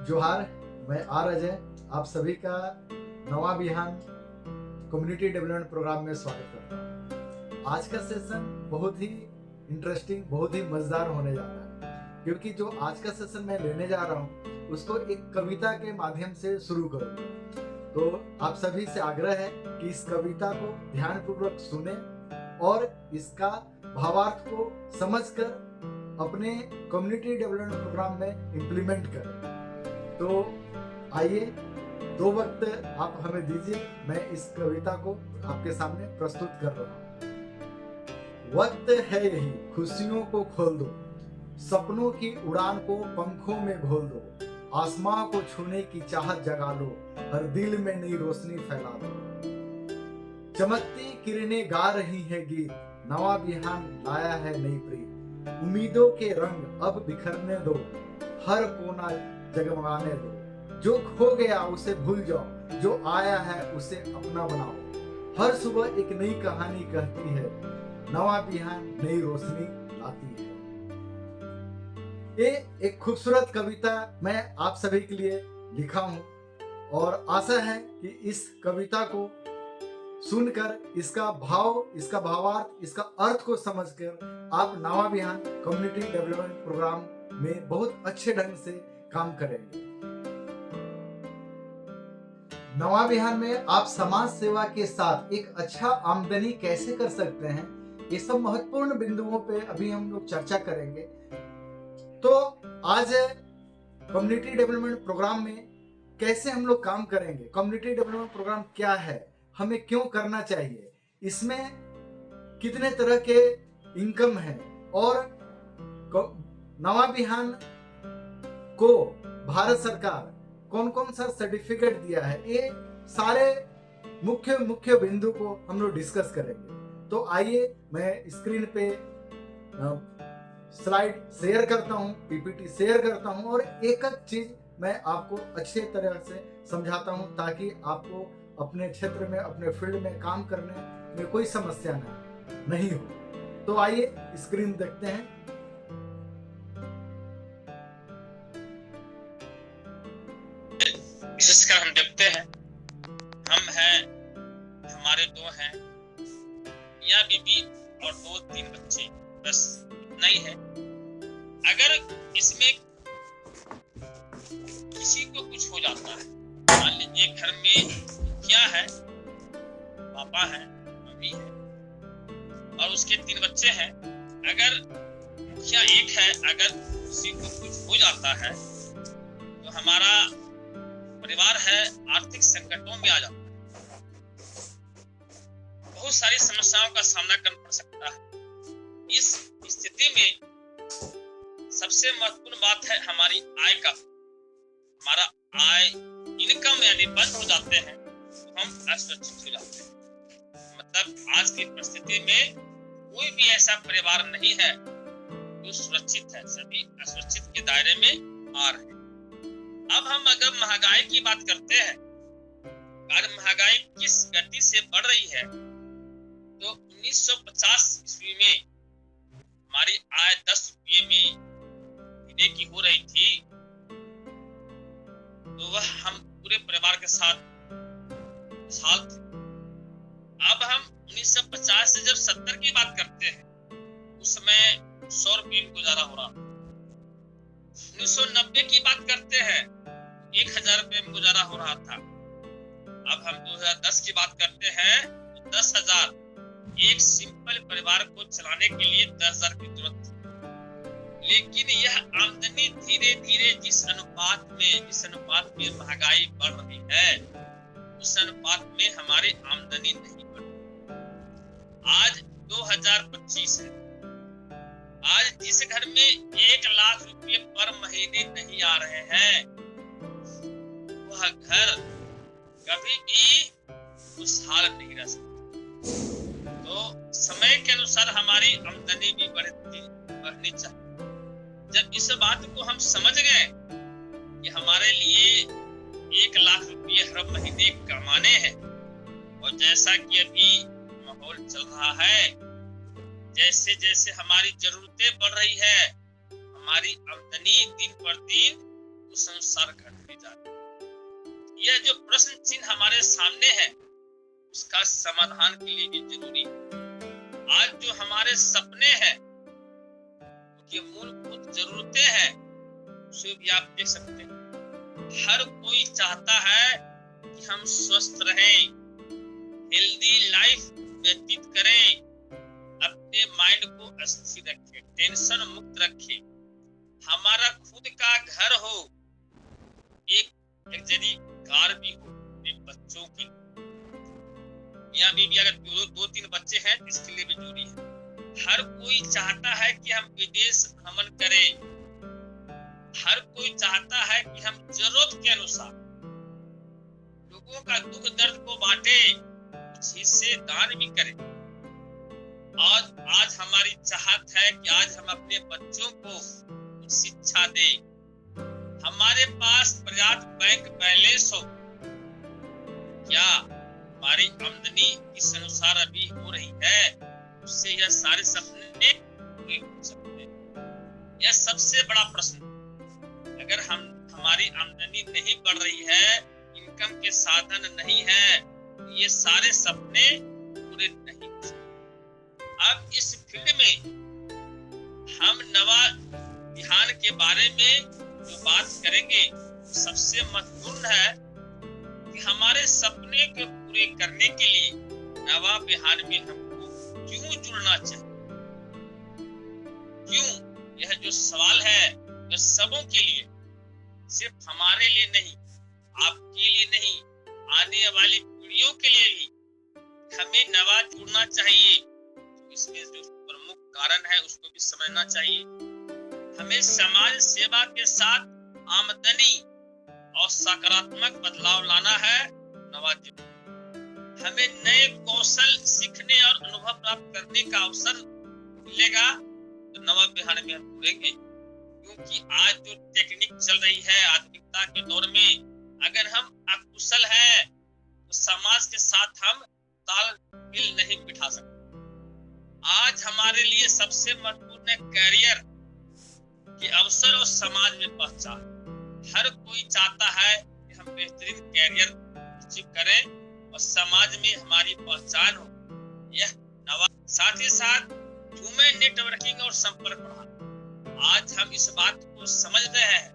जोहार, मैं आर अजय आप सभी का नवा बिहान कम्युनिटी डेवलपमेंट प्रोग्राम में स्वागत करता हूँ। आज का सेशन बहुत ही इंटरेस्टिंग, बहुत ही मजेदार होने जा रहा है, क्योंकि जो आज का सेशन मैं लेने जा रहा हूँ उसको एक कविता के माध्यम से शुरू करूँगा। तो आप सभी से आग्रह है कि इस कविता को ध्यानपूर्वक सुने और इसका भावार्थ को समझकर अपने कम्युनिटी डेवलपमेंट प्रोग्राम में इम्प्लीमेंट करें। तो आइए, 2 वक्त आप हमें दीजिए, मैं इस कविता को आपके सामने प्रस्तुत कर रहा हूँ। वक्त है यही, खुशियों को खोल दो, सपनों की उड़ान को पंखों में घोल दो, आसमां को छूने की चाहत जगा लो, हर दिल में नई रोशनी फैला दो। चमकती किरणें गा रही है गीत, नवा बिहान लाया है नई प्रीत, उम्मीदों के रंग अब बिखरने दो, हर कोना जगमगाने दो। जो खो गया उसे भूल जाओ, जो आया है उसे अपना बनाओ। हर सुबह एक नई कहानी कहती है, नवा बिहान नई रोशनी लाती है। ये एक खूबसूरत कविता मैं आप सभी के लिए लिखा हूं और आशा है कि इस कविता को सुनकर इसका भाव, इसका भावार्थ, इसका अर्थ को समझकर आप नवा बिहान कम्युनिटी डेवलपमेंट प्रोग्राम में बहुत अच्छे ढंग से काम करेंगे। नवा बिहान में आप समाज सेवा के साथ एक अच्छा आमदनी कैसे कर सकते हैं, ये सब महत्वपूर्ण बिंदुओं पे अभी हम लोग चर्चा करेंगे। तो आज कम्युनिटी डेवलपमेंट प्रोग्राम में कैसे हम लोग काम करेंगे, कम्युनिटी डेवलपमेंट प्रोग्राम क्या है, हमें क्यों करना चाहिए, इसमें कितने तरह के इनकम है और नवा बिहान को भारत सरकार कौन कौन सा सर्टिफिकेट दिया है, ये सारे मुख्य बिंदु को हम लोग डिस्कस करेंगे। तो आइए, मैं स्क्रीन पे स्लाइड शेयर करता हूँ, पीपीटी शेयर करता हूँ और एक एक चीज मैं आपको अच्छे तरह से समझाता हूँ, ताकि आपको अपने क्षेत्र में, अपने फील्ड में काम करने में कोई समस्या नहीं हो। तो आइए स्क्रीन देखते हैं। विशेषकर हम देखते हैं, हम हैं, हमारे 2 हैं, मियाँ बीबी और 2-3 बच्चे, बस इतना ही है। अगर इसमें किसी को कुछ हो जाता है, मान लीजिए घर में क्या है, पापा है, मम्मी है और उसके 3 बच्चे हैं, अगर क्या एक है, अगर किसी को कुछ हो जाता है तो हमारा परिवार है आर्थिक संकटों में आ जाता है, बहुत सारी समस्याओं का सामना करना पड़ सकता है। इस स्थिति में सबसे महत्वपूर्ण बात है हमारी आय का। हमारा आय, इनकम यदि बंद हो जाते हैं तो हम असुरक्षित हो जाते हैं। मतलब आज की परिस्थिति में कोई भी ऐसा परिवार नहीं है जो सुरक्षित है, सभी असुरक्षित के दायरे में आ रहे हैं। अब हम अगर महंगाई की बात करते हैं, अगर महंगाई किस गति से बढ़ रही है, तो 1950 ईस्वी में हमारी आय 10 रुपये में महीने की हो रही थी, तो वह हम पूरे परिवार के साथ खुशहाल थे। अब हम 1950 से जब 70 की बात करते हैं, उस समय 100 रुपये में गुजारा हो रहा था। 1990 की बात करते हैं, 1000 रुपये में गुजारा हो रहा था। अब हम 2010 की बात करते हैं तो 10,000, एक सिंपल परिवार को चलाने के लिए 10,000 की जरूरत थी। लेकिन यह आमदनी धीरे धीरे जिस अनुपात में महंगाई बढ़ रही है, उस अनुपात में हमारी आमदनी नहीं बढ़ रही। आज 2025 है, आज जिस घर में 1 लाख रुपये पर महीने नहीं आ रहे हैं, वह घर कभी भी खुशहाल नहीं रह सकता। तो समय के अनुसार हमारी आमदनी भी बढ़नी चाहिए। जब इस बात को हम समझ गए कि हमारे लिए 1 लाख रुपये हर महीने कमाने हैं, और जैसा कि अभी माहौल चल रहा है, जैसे जैसे हमारी जरूरतें बढ़ रही है, हमारी आमदनी दिन पर दिन उस अनुसार घटती जाती है। यह जो प्रश्न चिन्ह हमारे सामने है उसका समाधान के लिए भी जरूरी है। आज जो हमारे सपने हैं, उनकी मूलभूत जरूरतें हैं, उसे भी आप देख सकते हैं। हर कोई चाहता है कि हम स्वस्थ रहें, हेल्दी लाइफ व्यतीत करें, अपने माइंड को स्थिर रखें, टेंशन मुक्त रखें, हमारा खुद का घर हो, एक लग्जरी कार भी हो, एक बच्चों की मियां बीवी अगर दो तीन बच्चे हैं तो इसके लिए भी जरूरी है। हर कोई चाहता है कि हम विदेश भ्रमण करें, हर कोई चाहता है कि हम जरूरत के अनुसार लोगों का दुख दर्द को बांटे, कुछ हिस्से दान भी करें। आज हमारी चाहत है कि आज हम अपने बच्चों को शिक्षा दें, हमारे पास पर्याप्त बैंक बैलेंस हो। क्या हमारी आमदनी इस अनुसार अभी हो रही है, उससे यह सारे सपने पूरे हो सकते हैं? यह सबसे बड़ा प्रश्न। अगर हमारी आमदनी नहीं बढ़ रही है, इनकम के साधन नहीं है, तो ये सारे सपने पूरे नहीं हो सकते। अब इस फील्ड में हम नवा ध्यान के बारे में जो बात करेंगे, सबसे महत्वपूर्ण है कि हमारे सपने को पूरे करने के लिए नवा बिहार में हमको क्यों जुड़ना चाहिए। क्यों, यह जो सवाल है यह सबों के लिए, सिर्फ हमारे लिए नहीं, आपके लिए नहीं, आने वाली पीढ़ियों के लिए भी हमें नवा जुड़ना चाहिए। तो इसमें जो प्रमुख कारण है उसको भी समझना चाहिए। हमें समाज सेवा के साथ आमदनी और सकारात्मक बदलाव लाना है। नवा जीवन, हमें नए कौशल सीखने और अनुभव प्राप्त करने का अवसर मिलेगा तो नवा बिहार में हम जुड़ेंगे। क्योंकि आज जो टेक्निक चल रही है आधुनिकता के दौर में, अगर हम अकुशल हैं तो समाज के साथ हम तालमेल नहीं बिठा सकते। आज हमारे लिए सबसे महत्वपूर्ण है कैरियर के अवसर और समाज में पहचान। हर कोई चाहता है कि हम बेहतरीन कैरियर अचीव करें और समाज में हमारी पहचान हो। यह नवा, साथ ही साथ ह्यूमन नेटवर्किंग और संपर्क बढ़ाना। आज हम इस बात को समझ रहे हैं,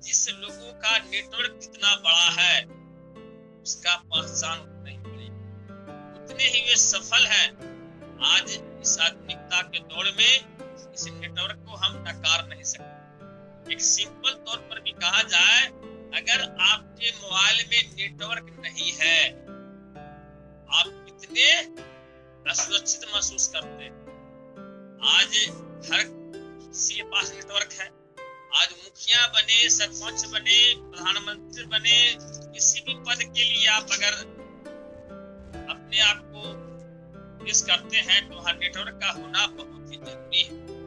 जिस लोगों का नेटवर्क जितना बड़ा है उसका पहचान उतना ही बड़ी, उतने ही वे सफल हैं। आज इस आधुनिकता के दौर में इस नेटवर्क को हम नकार नहीं सकते। एक सिंपल तौर पर भी कहा जाए, अगर आपके मोबाइल में नेटवर्क नहीं है, आप कितने असुरक्षित महसूस करते हैं। आज हर किसी के पास नेटवर्क है। आज मुखिया बने, सरपंच बने, प्रधानमंत्री बने, किसी भी पद के लिए आप अगर अपने आप को पेश करते हैं तो वहाँ नेटवर्क का होना बहुत ही जरूरी है।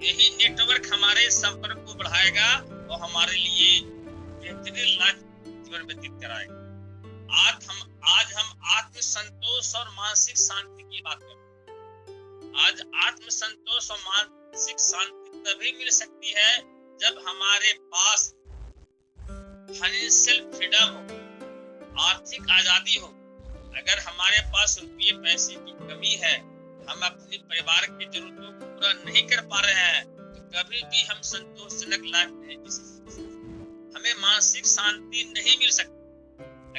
यही नेटवर्क हमारे संपर्क को बढ़ाएगा और हमारे लिए बेहतरीन लाइफ जीवन व्यतीत कराएगा। आज हम आत्म संतोष और मानसिक शांति की बात करते हैं। आज आत्म संतोष और मानसिक शांति तभी मिल सकती है जब हमारे पास फाइनेंशियल फ्रीडम हो, आर्थिक आजादी हो। अगर हमारे पास रुपये पैसे की कमी है, हम अपने परिवार की जरूरतों को पूरा नहीं कर पा रहे हैं, तो कभी भी हम संतोषजनक लाइफ नहीं जी सकते। हमें मानसिक शांति नहीं मिल सकती।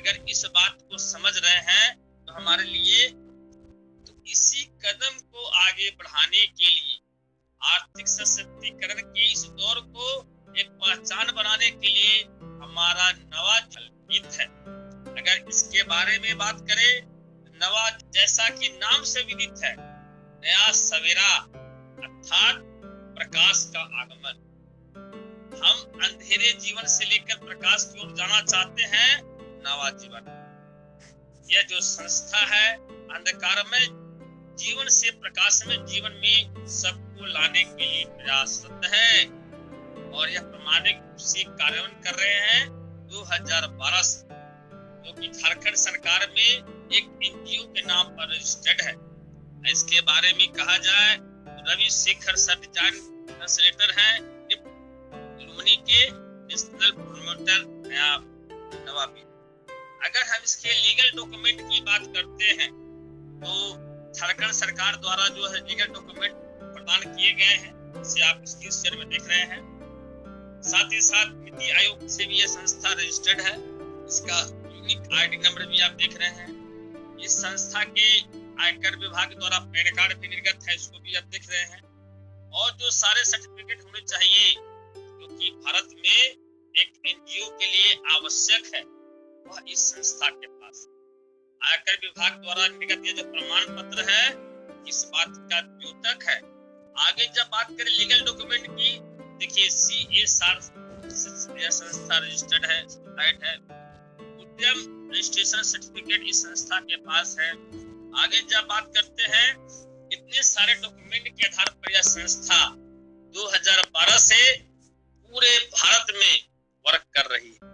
अगर इस बात को समझ रहे हैं तो हमारे लिए, तो इसी कदम को आगे बढ़ाने के लिए, आर्थिक सशक्तिकरण के इस दौर को एक पहचान बनाने के लिए हमारा नवा गीत है। अगर इसके बारे में बात करें, नवा जैसा कि नाम से विदित है, नया सवेरा अर्थात प्रकाश का आगमन। हम अंधेरे जीवन से लेकर प्रकाश की ओर जाना चाहते हैं। नवा जीवन, यह जो संस्था है अंधकारमय जीवन से प्रकाशमय जीवन में सबको लाने के लिए प्रयासरत है और यह प्रामाणिक रूप से कार्यान्वयन कर रहे हैं 2012 से, जो कि झारखंड सरकार में एक एनजीओ के नाम पर रजिस्टर्ड है। इसके बारे में कहा जाए तो Ravi Shekhar sir design translator हैं लुम्बिनी के, नेशनल प्रोमोटर नवाबी। अगर हम इसके लीगल डॉक्यूमेंट की बात करते हैं तो झारखंड सरकार द्वारा जो है लीगल डॉक्यूमेंट प्रदान किए गए हैं, जिसे आप इसकी शेयर में देख रहे हैं। साथ ही साथ नीति आयोग से भी यह संस्था रजिस्टर्ड है, इसका यूनिक आईडी नंबर भी आप देख रहे हैं। इस संस्था के आयकर विभाग द्वारा पैन कार्ड भी निर्गत है, इसको भी आप देख रहे हैं। और जो सारे सर्टिफिकेट होने चाहिए क्योंकि भारत में एक एनजीओ के लिए आवश्यक है, वह इस संस्था के पास आयकर विभाग द्वारा निर्गत ये जो प्रमाण पत्र है, इस बात का द्योतक है। आगे जब बात करें लीगल डॉक्यूमेंट की, देखिए CSR संस्था रजिस्टर्ड है, राइट है। उद्यम रजिस्ट्रेशन सर्टिफिकेट इस संस्था के पास है। आगे जब बात करते हैं, इतने सारे डॉक्यूमेंट के आधार पर यह संस्था 2012 से पूरे भारत में वर्क कर रही है।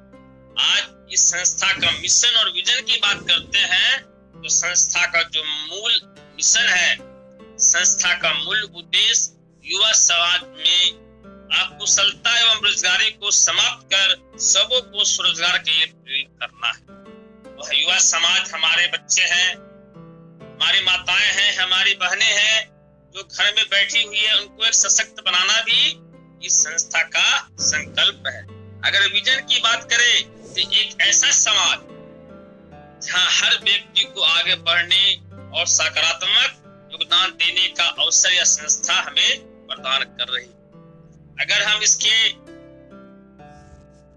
आज इस संस्था का मिशन और विजन की बात करते हैं तो संस्था का जो मूल मिशन है, संस्था का मूल उद्देश्य युवा समाज में अकुशलता एवं बेरोजगारी को समाप्त कर सबों को स्वरोजगार के लिए प्रेरित करना है। वह युवा समाज हमारे बच्चे हैं, हमारी माताएं हैं, हमारी बहनें हैं जो घर में बैठी हुई है, उनको एक सशक्त बनाना भी इस संस्था का संकल्प है। अगर विजन की बात करें तो एक ऐसा समाज जहां हर व्यक्ति को आगे बढ़ने और सकारात्मक योगदान देने का अवसर यह संस्था हमें प्रदान कर रही है। अगर हम इसके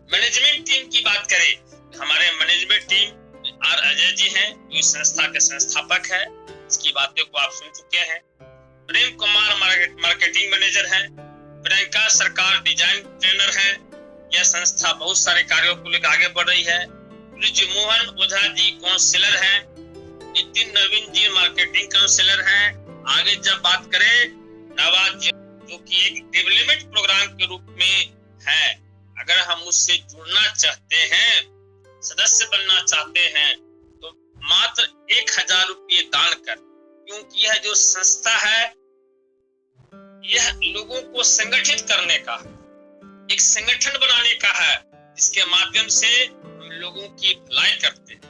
मैनेजमेंट टीम की बात करें, हमारे management team are Ajay ji हैं, जो इस संस्था के संस्थापक है। इसकी बातें को आप सुन चुके हैं। प्रेम कुमार मार्केटिंग मैनेजर हैं, प्रियंका सरकार डिजाइन ट्रेनर है। यह संस्था बहुत सारे कार्यों को लेकर आगे बढ़ रही है। ब्रिजमोहन ओझा जी काउंसलर हैं, नितिन नवीन जी मार्केटिंग काउंसलर हैं। आगे जब बात करें नवाज जो कि एक डेवलपमेंट प्रोग्राम के रूप में है, अगर हम उससे जुड़ना चाहते हैं, सदस्य बनना चाहते हैं तो मात्र 1000 रुपये दान कर, क्योंकि यह जो संस्था है यह लोगों को संगठित करने का, एक संगठन बनाने का है, जिसके माध्यम से हम लोगों की भलाई करते हैं।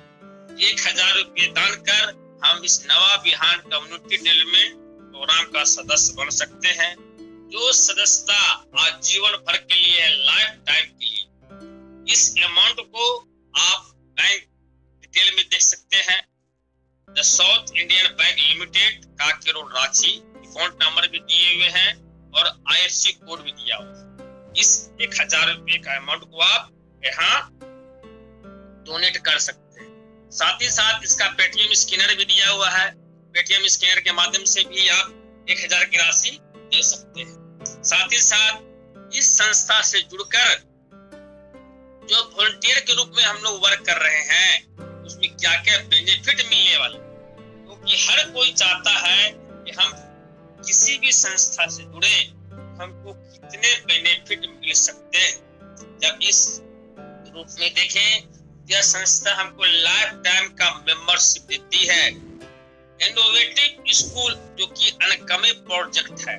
1000 रुपये दान कर हम इस नवा बिहान कम्युनिटी डेवलपमेंट प्रोग्राम का सदस्य बन सकते हैं, जो सदस्यता आजीवन भर के लिए, लाइफ टाइम के लिए। इस अमाउंट को आप बैंक डिटेल में देख सकते हैं। The south Indian bank limited, काके रोड, रांची। अकाउंट नंबर भी दिए हुए हैं और IFSC कोड भी दिया हुआ है। इस 1000 रुपये का अमाउंट को आप यहाँ डोनेट कर सकते हैं। साथ ही साथ इसका पेटीएम स्कैनर भी दिया हुआ है। पेटीएम स्कैनर के माध्यम से भी आप 1000 की राशि दे सकते हैं। साथ ही साथ इस संस्था से जुड़कर जो वॉलंटियर के रूप में हम लोग वर्क कर रहे हैं, उसमें क्या क्या बेनिफिट मिलने वाले, क्योंकि हर कोई चाहता है कि हम किसी भी संस्था से जुड़े, हमको कितने बेनिफिट मिल सकते हैं। जब इस रूप में देखें, यह संस्था हमको लाइफ टाइम का मेंबरशिप देती है। इनोवेटिव स्कूल जो कि अनकमे प्रोजेक्ट है,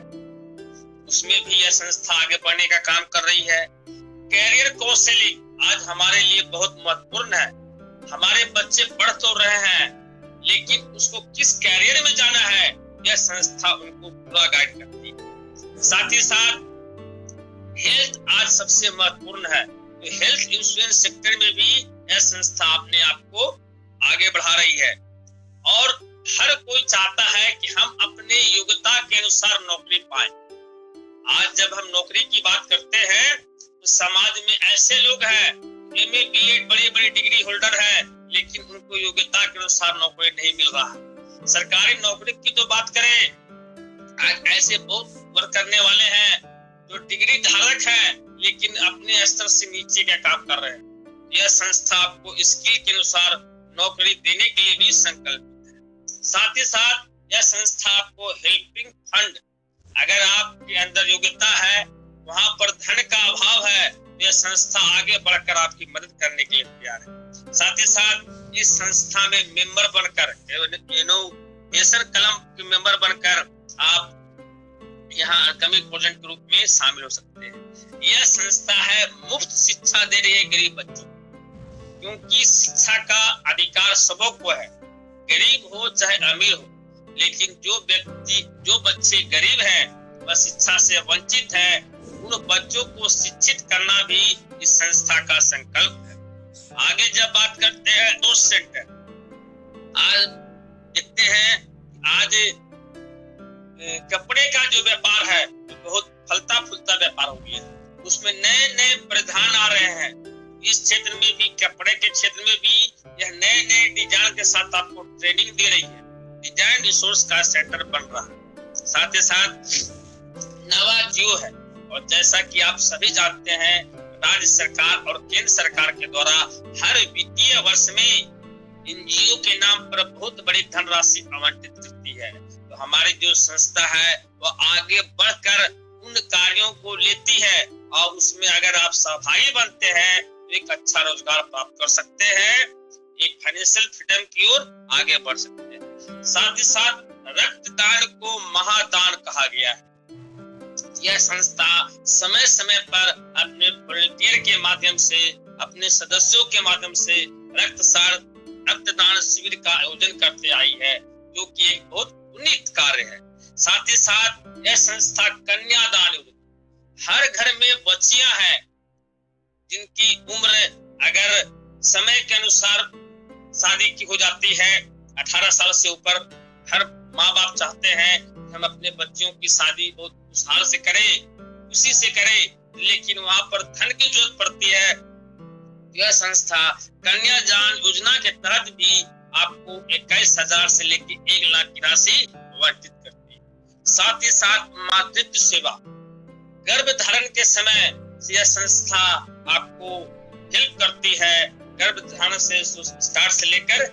उसमें भी यह संस्था आगे बढ़ने का काम कर रही है। कैरियर काउंसलिंग आज हमारे लिए बहुत महत्वपूर्ण है। हमारे बच्चे पढ़ तो रहे हैं, लेकिन उसको किस कैरियर में जाना है, यह संस्था उनको पूरा गाइड करती है। साथ ही साथ हेल्थ आज सबसे महत्वपूर्ण है, तो हेल्थ इंश्योरेंस सेक्टर में भी यह संस्था अपने आप को आगे बढ़ा रही है। और हर कोई चाहता है कि हम अपने योग्यता के अनुसार नौकरी पाएं। आज जब हम नौकरी की बात करते हैं तो समाज में ऐसे लोग हैं, MA BEd बड़ी बड़ी डिग्री होल्डर है, लेकिन उनको योग्यता के अनुसार नौकरी नहीं मिल रहा। सरकारी नौकरी की तो बात करें, आज ऐसे बहुत वर्क करने वाले हैं जो डिग्री धारक है, लेकिन अपने स्तर से नीचे का काम कर रहे हैं। यह संस्था आपको स्किल के अनुसार नौकरी देने के लिए भी संकल्पित है। साथ ही साथ यह संस्था आपको हेल्पिंग फंड, अगर आपके अंदर योग्यता है, वहां पर धन का अभाव है, तो यह संस्था आगे बढ़कर आपकी मदद करने के लिए तैयार है। साथ ही साथ इस संस्था में मेंबर बनकर, इनोवेशन क्लब के मेंबर बनकर आप यहाँ अनकमिंग प्रोजेक्ट के रूप में शामिल हो सकते हैं। यह संस्था है मुफ्त शिक्षा दे रही है गरीब बच्चों, क्योंकि शिक्षा का अधिकार सबको है, गरीब हो चाहे अमीर हो। लेकिन जो बच्चे गरीब हैं वह शिक्षा से वंचित है, उन बच्चों को शिक्षित करना भी इस संस्था का संकल्प है। आगे जब बात करते हैं सोर्स सेंटर, आज देखते हैं आज कपड़े का जो व्यापार है बहुत फलता फूलता व्यापार हो गया, उसमें नए नए परिधान आ रहे हैं। इस क्षेत्र में भी, कपड़े के क्षेत्र में भी यह नए नए डिजाइन के साथ आपको ट्रेनिंग दे रही है। डिजाइन रिसोर्स का सेंटर बन रहा है। साथ ही साथ नवा जियो है, और जैसा कि आप सभी जानते हैं राज्य सरकार और केंद्र सरकार के द्वारा हर वित्तीय वर्ष में एनजीओ के नाम पर बहुत बड़ी धनराशि आवंटित करती है। तो हमारी जो संस्था है वह आगे बढ़कर उन कार्यों को लेती है, और उसमें अगर आप सहभागी बनते हैं तो एक अच्छा रोजगार प्राप्त कर सकते हैं, एक फाइनेंशियल फ्रीडम की ओर आगे बढ़ सकते हैं। साथ ही साथ रक्तदान को महादान कहा गया है। यह संस्था समय समय पर अपने वॉलंटियर के माध्यम से, अपने सदस्यों के माध्यम से रक्तदान शिविर का आयोजन करते आई है, जो कि एक बहुत पुनीत कार्य है। साथ ही साथ यह संस्था कन्यादान, हर घर में बच्चियां हैं जिनकी उम्र अगर समय के अनुसार शादी की हो जाती है, 18 साल से ऊपर, हर माँ बाप चाहते हैं हम अपने बच्चों की शादी बहुत खुशहाल से करें, खुशी से करें, लेकिन वहां पर धन की जरूरत पड़ती है। यह संस्था कन्यादान योजना के तहत भी आपको 21,000 से लेकर 1 लाख की राशि आवंटित करती है। साथ ही साथ मातृत्व सेवा, गर्भ धारण के समय यह संस्था आपको हेल्प करती है। गर्भ धारण से संस्कार से लेकर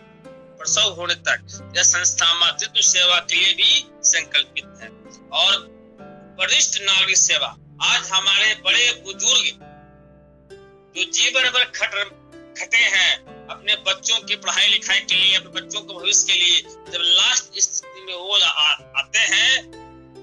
प्रसव होने तक यह संस्था मातृत्व सेवा के लिए भी संकल्पित है। और वरिष्ठ नागरिक सेवा, आज हमारे बड़े बुजुर्ग जो जीवन भर खटे हैं अपने बच्चों की पढ़ाई लिखाई के लिए, अपने बच्चों के भविष्य के लिए, जब लास्ट स्थिति में वो आते हैं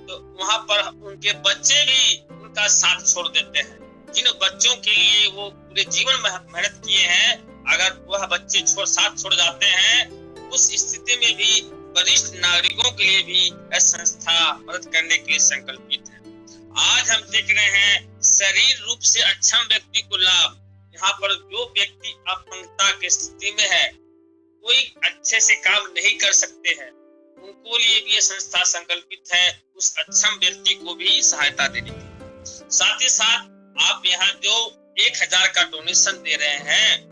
तो वहां पर उनके बच्चे भी उनका साथ छोड़ देते हैं। जिन बच्चों के लिए वो पूरे जीवन मेहनत किए हैं, अगर वह बच्चे साथ छोड़ जाते हैं, उस स्थिति में भी वरिष्ठ नागरिकों के लिए भी यह संस्था मदद करने के लिए संकल्पित है। आज हम देख रहे हैं शरीर रूप से अक्षम व्यक्ति को लाभ। यहाँ पर जो व्यक्ति अपंगता की स्थिति में है, कोई अच्छे से काम नहीं कर सकते हैं, उनको लिए भी यह संस्था संकल्पित है उस अक्षम व्यक्ति को भी सहायता देने की। साथ ही साथ आप यहाँ जो 1,000 का डोनेशन दे रहे हैं,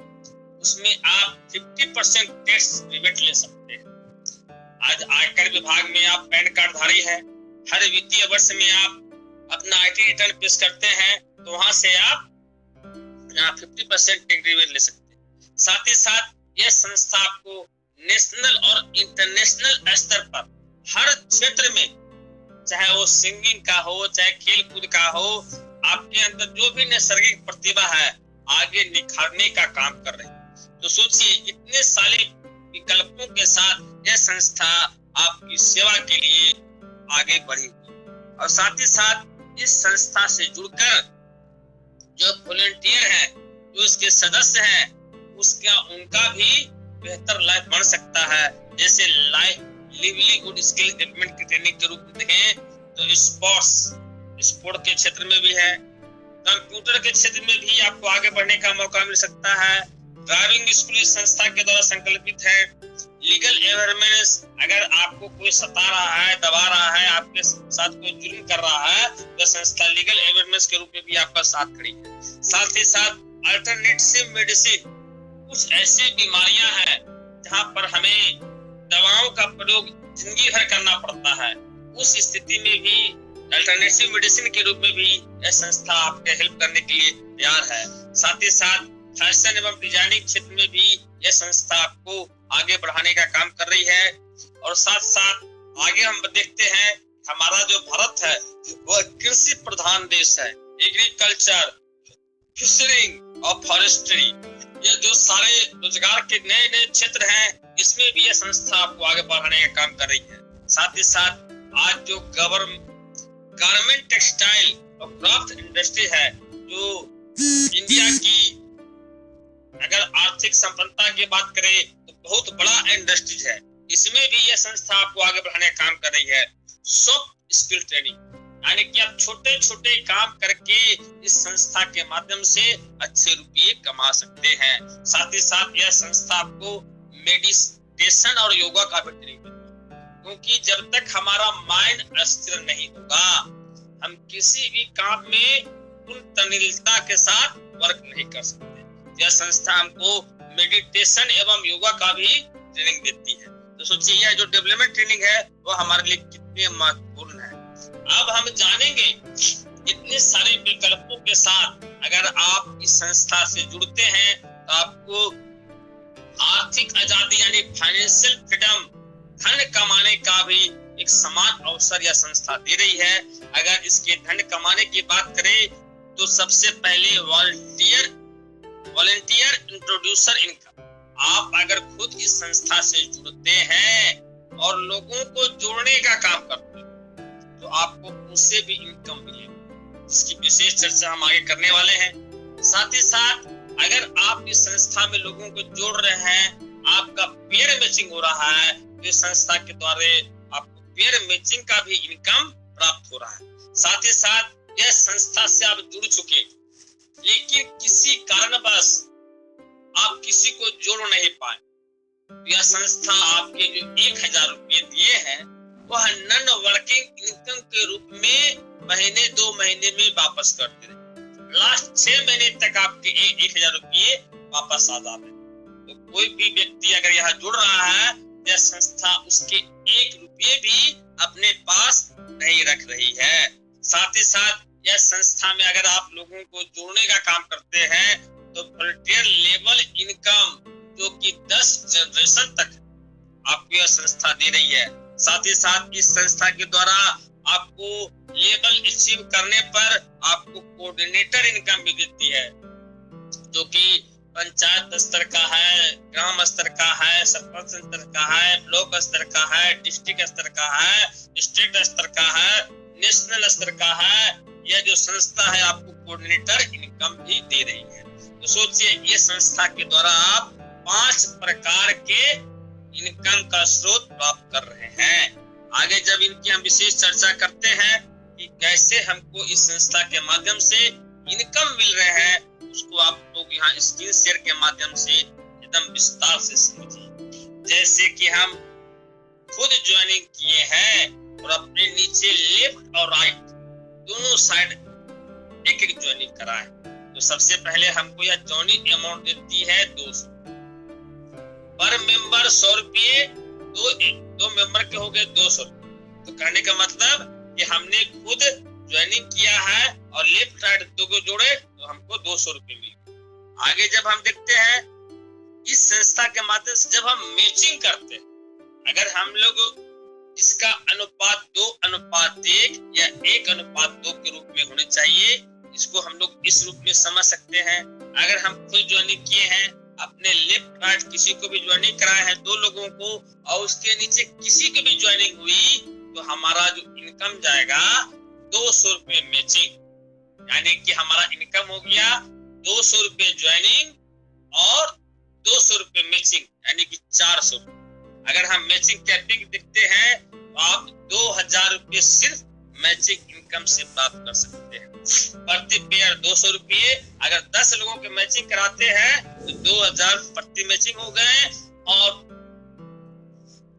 उसमें आप 50% टैक्स रिबेट ले सकते हैं। आज आयकर विभाग में आप पैन कार्ड धारी हैं, हर वित्तीय वर्ष में आप अपना आईटी रिटर्न पेश करते हैं, तो वहां से आप 50% टैक्स रिबेट ले सकते हैं। साथ ही साथ यह संस्था आपको नेशनल और इंटरनेशनल स्तर पर हर क्षेत्र में, चाहे वो सिंगिंग का हो, चाहे खेल कूद का हो, आपके अंदर जो भी नैसर्गिक प्रतिभा है आगे निखारने का काम कर रही है। तो सोचिए, इतने सारे विकल्पों के साथ यह संस्था आपकी सेवा के लिए आगे बढ़ी। और साथ ही साथ इस संस्था से जुड़कर जो वॉलंटियर हैं, जो इसके सदस्य हैं, उनका भी बेहतर लाइफ बन सकता है। जैसे लिवलीहुड स्किल डेवलपमेंट की ट्रेनिंग के रूप में देखें तो स्पोर्ट के क्षेत्र में भी है, कंप्यूटर के क्षेत्र में भी आपको आगे बढ़ने का मौका मिल सकता है। ड्राइविंग स्कूल इस संस्था के द्वारा संकल्पित है। लीगल अवेयरनेस, अगर आपको कोई सता रहा है, दबा रहा है, आपके साथ कोई जुल्म कर रहा है, तो संस्था लीगल अवेयरनेस के रूप में भी आपका साथ खड़ी है। साथ ही साथ अल्टरनेटिव मेडिसिन, कुछ ऐसी बीमारियां हैं जहां पर हमें दवाओं का प्रयोग जिंदगी भर करना पड़ता है, उस स्थिति में भी अल्टरनेटिव मेडिसिन के रूप में भी यह संस्था आपके हेल्प करने के लिए तैयार है। साथ ही साथ फैशन एवं डिजाइनिंग क्षेत्र में भी यह संस्था आपको आगे बढ़ाने का काम कर रही है। और साथ साथ आगे हम देखते हैं, हमारा जो भारत है वह कृषि प्रधान देश है। एग्रीकल्चर, फिशरिंग और फॉरेस्ट्री, ये जो सारे रोजगार के नए नए क्षेत्र हैं, इसमें भी यह संस्था आपको आगे बढ़ाने का काम कर रही है। साथ ही साथ आज जो गारमेंट, टेक्सटाइल और क्राफ्ट इंडस्ट्री है, जो इंडिया की अगर आर्थिक संपन्नता की बात करें तो बहुत बड़ा इंडस्ट्रीज है। इसमें भी यह संस्था आपको आगे बढ़ाने का काम कर रही है। सॉफ्ट स्किल ट्रेनिंग, यानी कि आप छोटे छोटे काम करके इस संस्था के माध्यम से अच्छे रुपये कमा सकते हैं। साथ ही साथ यह संस्था आपको मेडिटेशन और योगा का भी ट्रेनिंग देती है, क्योंकि जब तक हमारा माइंड स्थिर नहीं होगा, हम किसी भी काम में पूर्ण तन्मयता के साथ वर्क नहीं कर सकते। यह संस्था हमको मेडिटेशन एवं योगा का भी ट्रेनिंग देती है। तो सोचिए यह जो डेवलपमेंट ट्रेनिंग है वो हमारे लिए कितनी महत्वपूर्ण है। अब हम जानेंगे इतने सारे विकल्पों के साथ अगर आप इस संस्था से जुड़ते हैं तो आपको आर्थिक आजादी यानी फाइनेंशियल फ्रीडम, धन कमाने का भी एक समान अवसर यह संस्था दे रही है। अगर इसके धन कमाने की बात करें तो सबसे पहले वॉलंटियर इंट्रोड्यूसर इनकम। आप अगर खुद इस संस्था से जुड़ते हैं और लोगों को जोड़ने का काम करते हैं तो आपको उससे भी इनकम मिलेगी, जिसकी विशेष चर्चा हम आगे करने वाले हैं। साथ ही साथ अगर आप इस संस्था में लोगों को जोड़ रहे हैं, आपका पेयर मैचिंग हो रहा है, तो इस संस्था के द्वारा आपको पेयर मैचिंग का भी इनकम प्राप्त हो रहा है। साथ ही साथ यह संस्था से आप जुड़ चुके लेकिन किसी कारणवश आप किसी को जोड़ नहीं पाए, यह संस्था आपके जो 1000 रुपये दिए हैं वह नॉन वर्किंग इनकम के रूप में महीने 2 महीने में वापस कर दे। लास्ट 6 महीने तक आपके 1000 रुपये वापस आ जाते। तो कोई भी व्यक्ति अगर यहाँ जुड़ रहा है, यह संस्था उसके 1 रुपये भी अपने पास नहीं रख रही है। साथ ही साथ यह संस्था में अगर आप लोगों को जोड़ने का काम करते हैं तो वॉलंटियर लेवल इनकम जो कि 10 जनरेशन तक आपको यह संस्था दे रही है। साथ ही साथ इस संस्था के द्वारा आपको लेवल अचीव करने पर आपको कोऑर्डिनेटर इनकम भी देती है, जो कि पंचायत स्तर का है, ग्राम स्तर का है, सरपंच स्तर का है, ब्लॉक स्तर का है, डिस्ट्रिक्ट स्तर का है, स्टेट स्तर का है, नेशनल स्तर का है। यह जो संस्था है आपको कोऑर्डिनेटर इनकम भी दे रही है। तो सोचिए ये संस्था के द्वारा आप 5 प्रकार के इनकम का स्रोत प्राप्त कर रहे हैं। आगे जब इनकी हम विशेष चर्चा करते हैं कि कैसे हमको इस संस्था के माध्यम से इनकम मिल रहे हैं, उसको आप लोग यहाँ स्क्रीन शेयर के माध्यम से एकदम विस्तार से समझिए। जैसे कि हम खुद ज्वाइनिंग किए हैं और अपने नीचे लेफ्ट और राइट दोनों साइड एक ज्वाइनिंग कराए, तो सबसे पहले हमको यह ज्वाइनिंग अमाउंट देती है 200 पर मेंबर, 100 रुपये, दो मेंबर के हो गए 200। तो कहने का मतलब कि हमने खुद ज्वाइनिंग किया है और लेफ्ट राइट 2 को जोड़े तो हमको 200 रुपये मिले। आगे जब हम देखते हैं इस संस्था के माध्यम से जब हम मैचिंग करते हैं, अगर हम लोग इसका अनुपात 2:1 या 1:2 के रूप में होने चाहिए, इसको हम लोग इस रूप में समझ सकते हैं। अगर हम खुद ज्वाइनिंग किए हैं, अपने लेफ्ट राइट किसी को भी ज्वाइनिंग कराए हैं 2 लोगों को और उसके नीचे किसी की भी ज्वाइनिंग हुई, तो हमारा जो इनकम जाएगा 200 रुपये मैचिंग, यानी कि हमारा इनकम हो गया 200 रुपये ज्वाइनिंग और 200 रुपये मैचिंग, यानी कि 400। अगर हम मैचिंग कैपिंग देखते हैं तो आप 2000 रुपये सिर्फ मैचिंग इनकम से प्राप्त कर सकते हैं। प्रति पेयर 200 रुपये, अगर 10 लोगों के मैचिंग कराते हैं तो 2000 प्रति मैचिंग हो गए और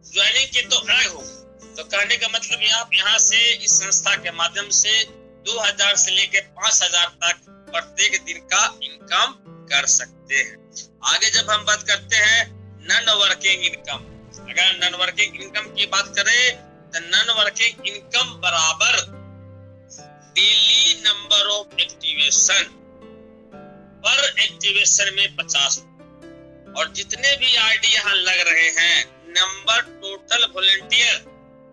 ज्वाइनिंग के तो अलग हो गए। तो कहने का मतलब ये आप यहाँ से इस संस्था के माध्यम से 2000 से लेकर 5000 तक प्रत्येक दिन का इनकम कर सकते हैं। आगे जब हम बात करते हैं नॉन वर्किंग इनकम, अगर नॉन वर्किंग इनकम की बात करें तो नॉन वर्किंग इनकम बराबर डेली नंबर ऑफ एक्टिवेशन, पर एक्टिवेशन में 50 और जितने भी आईडी यहाँ लग रहे हैं, नंबर टोटल वॉलंटियर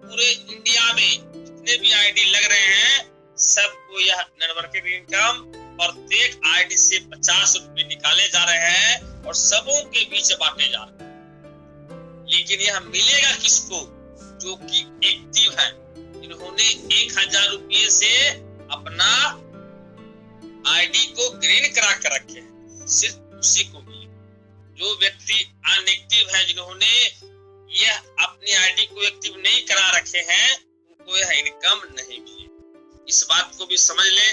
पूरे इंडिया में जितने भी आईडी लग रहे हैं सबको यह नॉन वर्किंग इनकम प्रत्येक आईडी से 50 रुपए निकाले जा रहे हैं और सबों के बीच बांटे जा रहे हैं। लेकिन यह मिलेगा किसको? जो कि एक्टिव है। इन्होंने 1000 रुपये से अपना आईडी को ग्रीन करा कर रखे हैं, सिर्फ उसी को मिले। जो व्यक्ति अनएक्टिव है, जिन्होंने यह अपनी आईडी को एक्टिव नहीं करा रखे हैं, उनको यह इनकम नहीं मिली। इस बात को भी समझ ले,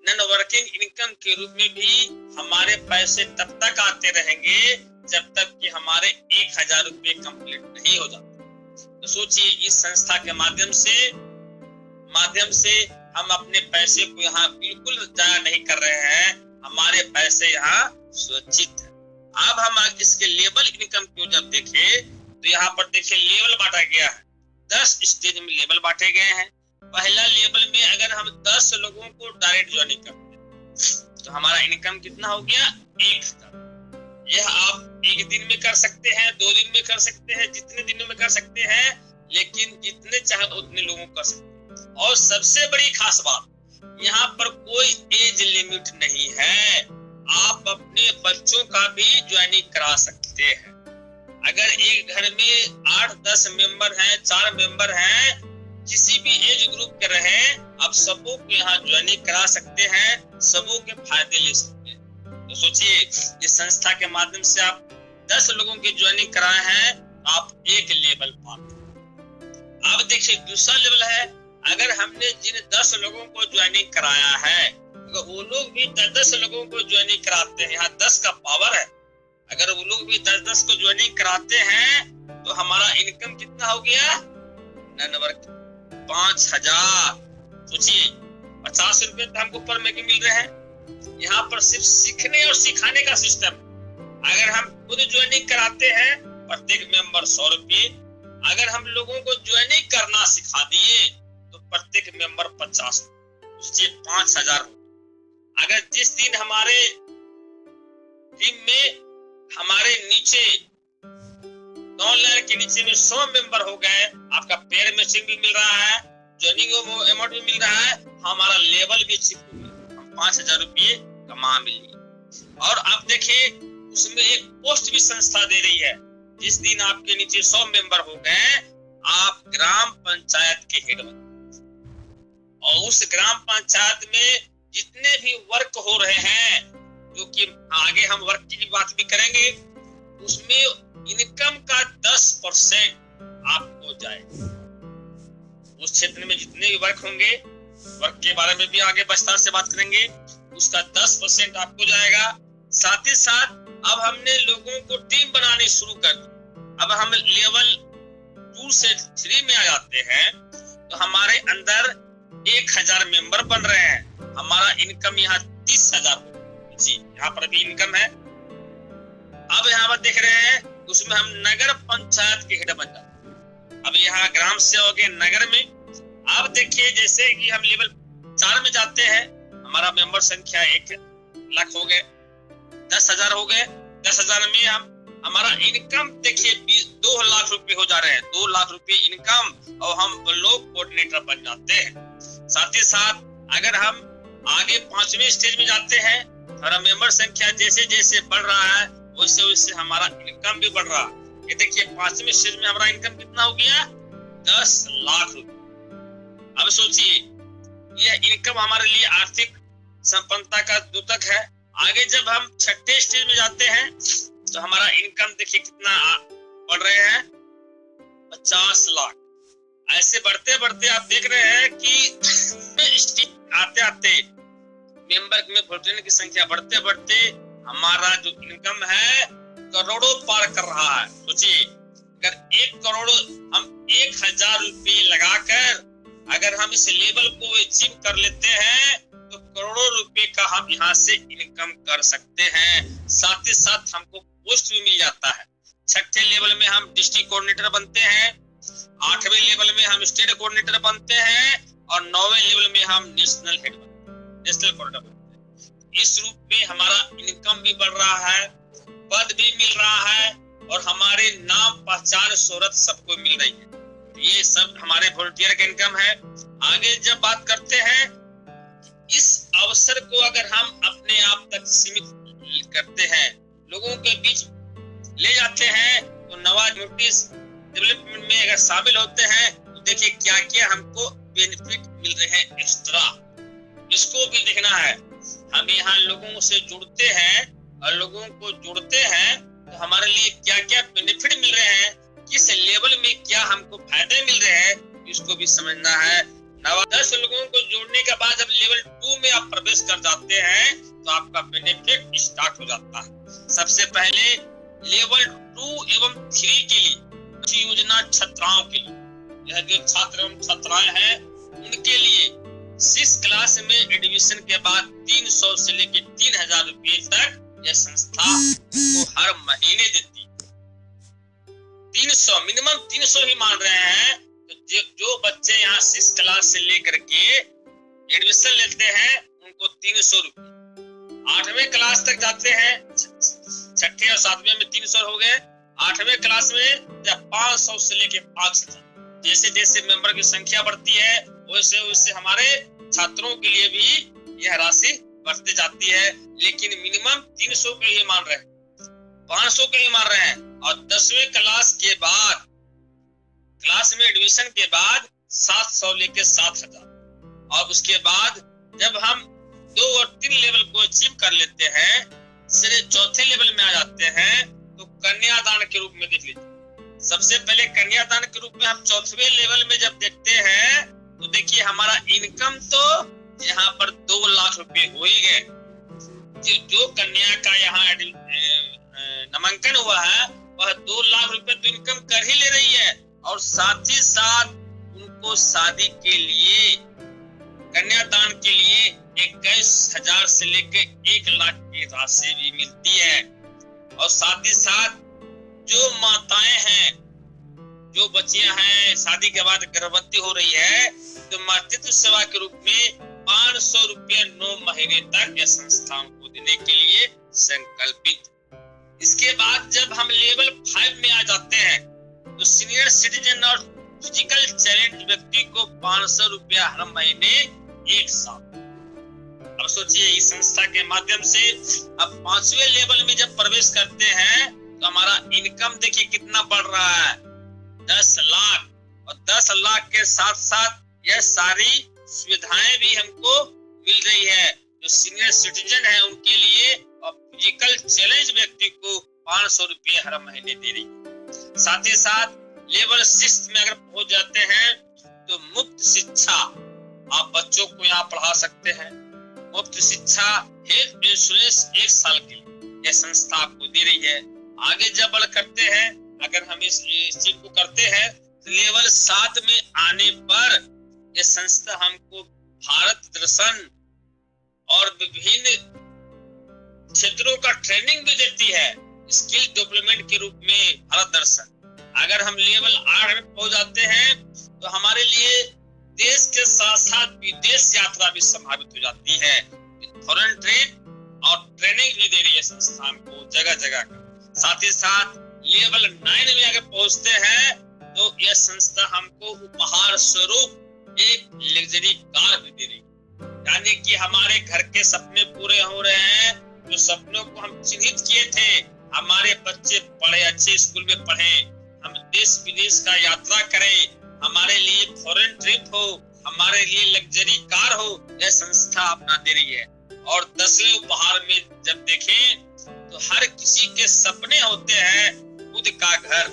नॉन वर्किंग इनकम के रूप में भी हमारे पैसे तब तक आते रहेंगे जब तक कि हमारे 1000 रुपये कंप्लीट नहीं हो जाते। तो सोचिए, इस संस्था के माध्यम से हम अपने पैसे को यहाँ बिल्कुल जाया नहीं कर रहे हैं, हमारे पैसे यहाँ सुरक्षित है। अब हम इसके लेवल इनकम को जब देखें तो यहाँ पर देखिए लेवल बांटा गया है, 10 स्टेज में लेवल बांटे गए हैं। पहला लेवल में अगर हम 10 लोगों को डायरेक्ट ज्वाइनिंग करते हैं तो हमारा इनकम कितना हो गया, 1000। यह आप एक दिन में कर सकते हैं, 2 दिन में कर सकते हैं, जितने दिनों में कर सकते हैं, लेकिन जितने चाहे उतने लोगों को कर सकते हैं। और सबसे बड़ी खास बात, यहाँ पर कोई एज लिमिट नहीं है, आप अपने बच्चों का भी ज्वाइनिंग करा सकते हैं। अगर एक घर में 8-10 मेंबर हैं, 4 मेंबर हैं, किसी भी एज ग्रुप के रहे, आप सबों को यहाँ ज्वाइनिंग करा सकते हैं, सबों के फायदे ले सकते हैं। तो सोचिए, इस संस्था के माध्यम से आप 10 लोगों की ज्वाइनिंग कराए हैं, आप एक लेवल पाते। अब देखिए दूसरा लेवल है, अगर हमने जिन 10 लोगों को ज्वाइनिंग कराया है, अगर वो लोग भी 10 लोगों को ज्वाइनिंग कराते हैं, यहाँ 10 का पावर है, अगर वो लोग भी 10 को ज्वाइनिंग कराते हैं तो हमारा इनकम कितना हो गया, नंबर 5000। सोचिए, 50 रुपए तो हमको पर में मिल रहे हैं। यहाँ पर सिर्फ सीखने और सिखाने का सिस्टम। अगर हम खुद ज्वाइनिंग कराते हैं, प्रत्येक मेंबर 100 रुपये। अगर हम लोगों को ज्वाइनिंग करना सिखा दिए तो प्रत्येक मेंबर 50, उससे 5000। अगर जिस दिन हमारे टीम में हमारे नीचे 9 लेयर के नीचे में 100 मेंबर हो गए, आपका पेयर मैचिंग भी मिल रहा है, ज्वाइनिंग अमाउंट भी मिल रहा है, हमारा लेवल भी अचीव हो गया, हम 5000 रुपये कमा मिलिए। और आप देखिए उसमें एक पोस्ट भी संस्था दे रही है, जिस दिन आपके नीचे 100 मेंबर हो गए, आप ग्राम पंचायत के हेड बन, और उस ग्राम पंचायत में जितने भी वर्क हो रहे हैं, जो कि आगे हम वर्क की बात भी करेंगे, उसमें इनकम का 10% आपको जाएगा। उस क्षेत्र में जितने भी वर्क होंगे, वर्क के बारे में भी आगे विस्तार से बात करेंगे, उसका 10% आपको जाएगा। साथ ही साथ अब हमने लोगों को टीम बनानी शुरू कर दी। अब हम लेवल 2 से 3 में आ जाते हैं तो हमारे अंदर 1000 मेंबर बन रहे हैं, हमारा इनकम यहाँ 30,000 जी, यहाँ पर भी इनकम है। अब यहाँ पर देख रहे हैं उसमें हम नगर पंचायत के हेड बन जाते। अब यहाँ ग्राम से हो गए नगर में। अब देखिए जैसे कि हम लेवल 4 में जाते हैं, हमारा मेंबर संख्या 1 लाख हो गए, 10,000 हो गए। 10,000 में हमारा इनकम देखिए 2 लाख रुपए हो जा रहे हैं, 2 लाख रुपए इनकम, और हम लोग कोऑर्डिनेटर बन जाते हैं। साथ ही साथ अगर हम आगे 5वें स्टेज में जाते हैं, हमारा मेंबर संख्या जैसे जैसे बढ़ रहा है वैसे वैसे हमारा इनकम भी बढ़ रहा है। ये देखिए 5वें स्टेज में हमारा इनकम कितना हो गया, 10 लाख रुपए। अब सोचिए यह इनकम हमारे लिए आर्थिक संपन्नता का द्योतक है। आगे जब हम 6ठे स्टेज में जाते हैं तो हमारा इनकम देखिए कितना बढ़ रहे हैं, 50 लाख। ऐसे बढ़ते बढ़ते आप देख रहे हैं कि आते आते मेंबर में वोल्टियन की संख्या बढ़ते बढ़ते हमारा जो इनकम है करोड़ों पार कर रहा है। सोचिए अगर 1 करोड़ हम 1000 रुपये लगाकर अगर हम इस लेवल को अचीव कर लेते हैं तो करोड़ों रुपए का हम यहाँ से इनकम कर सकते हैं। साथ ही साथ हमको पोस्ट भी मिल जाता है। 6ठे लेवल में हम डिस्ट्रिक्ट कोऑर्डिनेटर बनते हैं, 8वें लेवल में हम स्टेट कोऑर्डिनेटर बनते हैं, और 9वें लेवल में हम नेशनल हेड बनते हैं, नेशनल कोऑर्डिनेटर बनते हैं। इस रूप में हमारा इनकम भी बढ़ रहा है, पद भी मिल रहा है, और हमारे नाम पहचान शोहरत सबको मिल रही है। ये सब हमारे वॉलंटियर का इनकम है। आगे जब बात करते हैं, इस अवसर को अगर हम अपने आप तक सीमित करते हैं, लोगों के बीच ले जाते हैं, तो नवा नोटिस डेवलपमेंट में अगर शामिल होते हैं तो देखिए क्या क्या हमको बेनिफिट मिल रहे हैं एक्स्ट्रा, इसको भी देखना है। हम यहाँ लोगों से जुड़ते हैं और लोगों को जुड़ते हैं तो हमारे लिए क्या क्या बेनिफिट मिल रहे हैं, किस लेवल में क्या हमको फायदे मिल रहे हैं, इसको भी समझना है। 10 लोगों को जोड़ने के बाद जब लेवल 2 में आप प्रवेश कर जाते हैं तो आपका बेनिफिट स्टार्ट हो जाता है। सबसे पहले लेवल 2 एवं 3 के लिए योजना छात्राओं के लिए, यह जो छात्र एवं छात्राएं हैं उनके लिए 6 क्लास में एडमिशन के बाद 300 से लेकर 3000 रुपए तक यह संस्था को हर महीने देती है। 300 मिनिमम 300 ही मान रहे हैं। तो जो बच्चे यहाँ 6 क्लास से लेकर के एडमिशन लेते हैं उनको 300 रुपए, 8वें क्लास तक जाते हैं, 6ठे और 7वें में 300 हो गए, 8वें क्लास में 500 से लेके 5000। जैसे जैसे मेंबर की संख्या बढ़ती है वैसे वैसे हमारे छात्रों के लिए भी यह राशि बढ़ती जाती है, लेकिन मिनिमम 300 के ही मान रहे हैं, 500 के ही मान रहे हैं। और 10वें क्लास के बाद, क्लास में एडमिशन के बाद 700 लेके 7000। और उसके बाद जब हम 2 और 3 लेवल को अचीव कर लेते हैं, सिर्फ 4थे लेवल में आ जाते हैं, तो कन्यादान के रूप में देख लीजिए। सबसे पहले कन्यादान के रूप में हम 4वें लेवल में जब देखते हैं तो देखिए हमारा इनकम तो यहाँ पर 2 लाख रुपए हो ही गए। जो कन्या का यहाँ नामांकन हुआ है वह 2 लाख रुपए तो इनकम कर ही ले रही है, और साथ ही साथ उनको शादी के लिए, कन्यादान के लिए 21,000 से लेकर 1 लाख की राशि भी मिलती है। और साथ ही साथ जो माताएं हैं, जो बच्चियां हैं शादी के बाद गर्भवती हो रही है, तो मातृत्व सेवा के रूप में 500 रुपये 9 महीने तक यह संस्थाओं को देने के लिए संकल्पित। इसके बाद जब हम लेवल 5 में आ जाते हैं तो सीनियर सिटीजन और फिजिकल चैलेंज व्यक्ति को 500 रुपया हर महीने 1 साल। अब सोचिए इस संस्था के माध्यम से अब 5वें लेवल में जब प्रवेश करते हैं तो हमारा इनकम देखिए कितना बढ़ रहा है, 10 लाख। और 10 लाख के साथ साथ यह सारी सुविधाएं भी हमको मिल रही है। जो सीनियर सिटीजन है उनके लिए और फिजिकल चैलेंज व्यक्ति को 500 रुपये हर महीने दे रही है। साथ ही साथ लेवल 6 में अगर पहुंच जाते हैं तो मुफ्त शिक्षा आप बच्चों को यहाँ पढ़ा सकते हैं। मुफ्त शिक्षा, हेल्थ इंश्योरेंस 1 साल के लिए यह संस्था आपको दे रही है। आगे जब बढ़ करते हैं, अगर हम इस चीज को करते हैं तो लेवल 7 में आने पर यह संस्था हमको भारत दर्शन और विभिन्न क्षेत्रों का ट्रेनिंग भी देती है, स्किल डेवलपमेंट के रूप में भारत दर्शन। अगर हम लेवल 8 में पहुंच जाते हैं तो हमारे लिए देश के साथ साथ विदेश यात्रा भी संभावित हो जाती है। फॉरेन ट्रेड और ट्रेनिंग भी दे रही है संस्थान को जगह जगह का। साथ ही साथ लेवल 9 में अगर पहुंचते हैं तो यह संस्था हमको उपहार स्वरूप एक लग्जरी कार भी दे रही है। यानी कि हमारे घर के सपने पूरे हो रहे हैं, जो सपनों को हम चिन्हित किए थे, हमारे बच्चे पढ़े, अच्छे स्कूल में पढ़े, हम देश विदेश का यात्रा करें, हमारे लिए फॉरेन ट्रिप हो, हमारे लिए लग्जरी कार हो, यह संस्था अपना दे रही है। और 10वें उपहार में जब देखें तो हर किसी के सपने होते हैं खुद का घर,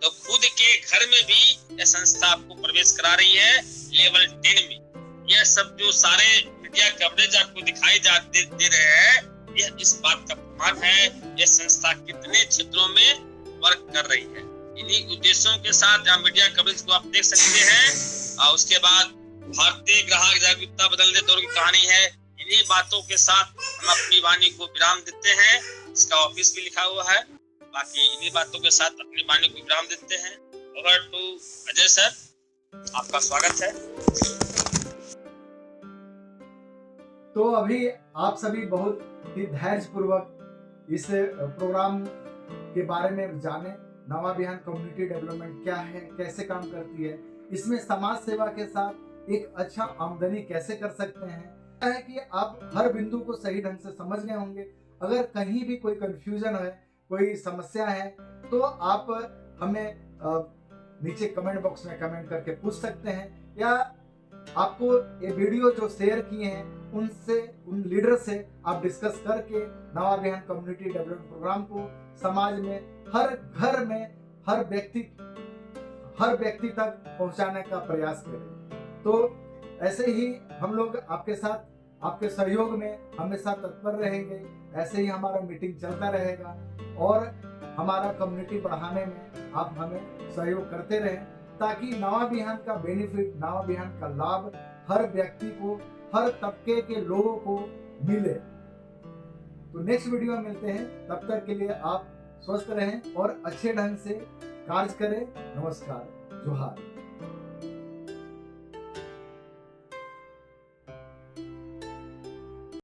तो खुद के घर में भी यह संस्था आपको प्रवेश करा रही है लेवल 10 में। यह सब जो सारे मीडिया कवरेज आपको दिखाई दे रहे हैं, यह इस बात का प्रमाण है यह संस्था कितने क्षेत्रों में वर्क कर रही है। इन्हीं उद्देश्यों के साथ यहाँ मीडिया कवरेज को आप देख सकते हैं। और उसके बाद भारतीय ग्राहक जागरूकता बदलने दौर की कहानी है। इन्हीं बातों के साथ हम अपनी वाणी को विराम देते हैं। इसका ऑफिस भी लिखा हुआ है। बाकी इन्हीं बातों के साथ अपनी वाणी को विराम देते हैं। ओवर टू अजय सर, आपका स्वागत है। तो अभी आप सभी बहुत ही धैर्यपूर्वक इस प्रोग्राम के बारे में जाने। नवा बिहान कम्युनिटी डेवलपमेंट क्या है, कैसे काम करती है, इसमें समाज सेवा के साथ एक अच्छा आमदनी कैसे कर सकते हैं, है कि आप हर बिंदु को सही ढंग से समझ गए होंगे। अगर कहीं भी कोई कंफ्यूजन है, कोई समस्या है, तो आप हमें नीचे कमेंट बॉक्स में कमेंट करके पूछ सकते हैं, या आपको ये वीडियो जो शेयर किए हैं उनसे, उन लीडर से आप डिस्कस करके नवा बिहान कम्युनिटी डेवलपमेंट प्रोग्राम को समाज में हर घर में हर व्यक्ति तक पहुंचाने का प्रयास करें। तो ऐसे ही हम लोग आपके साथ, आपके सहयोग में हमेशा तत्पर रहेंगे। ऐसे ही हमारा मीटिंग चलता रहेगा और हमारा कम्युनिटी बढ़ाने में आप हमें सहयोग करते रहें, ताकि नवा बिहान का बेनिफिट, नवा बिहान का लाभ हर व्यक्ति को, हर तबके के लोगों को मिले। तो नेक्स्ट वीडियो में मिलते हैं, तब तक के लिए आप स्वस्थ रहें और अच्छे ढंग से कार्य करें। नमस्कार, जोहार।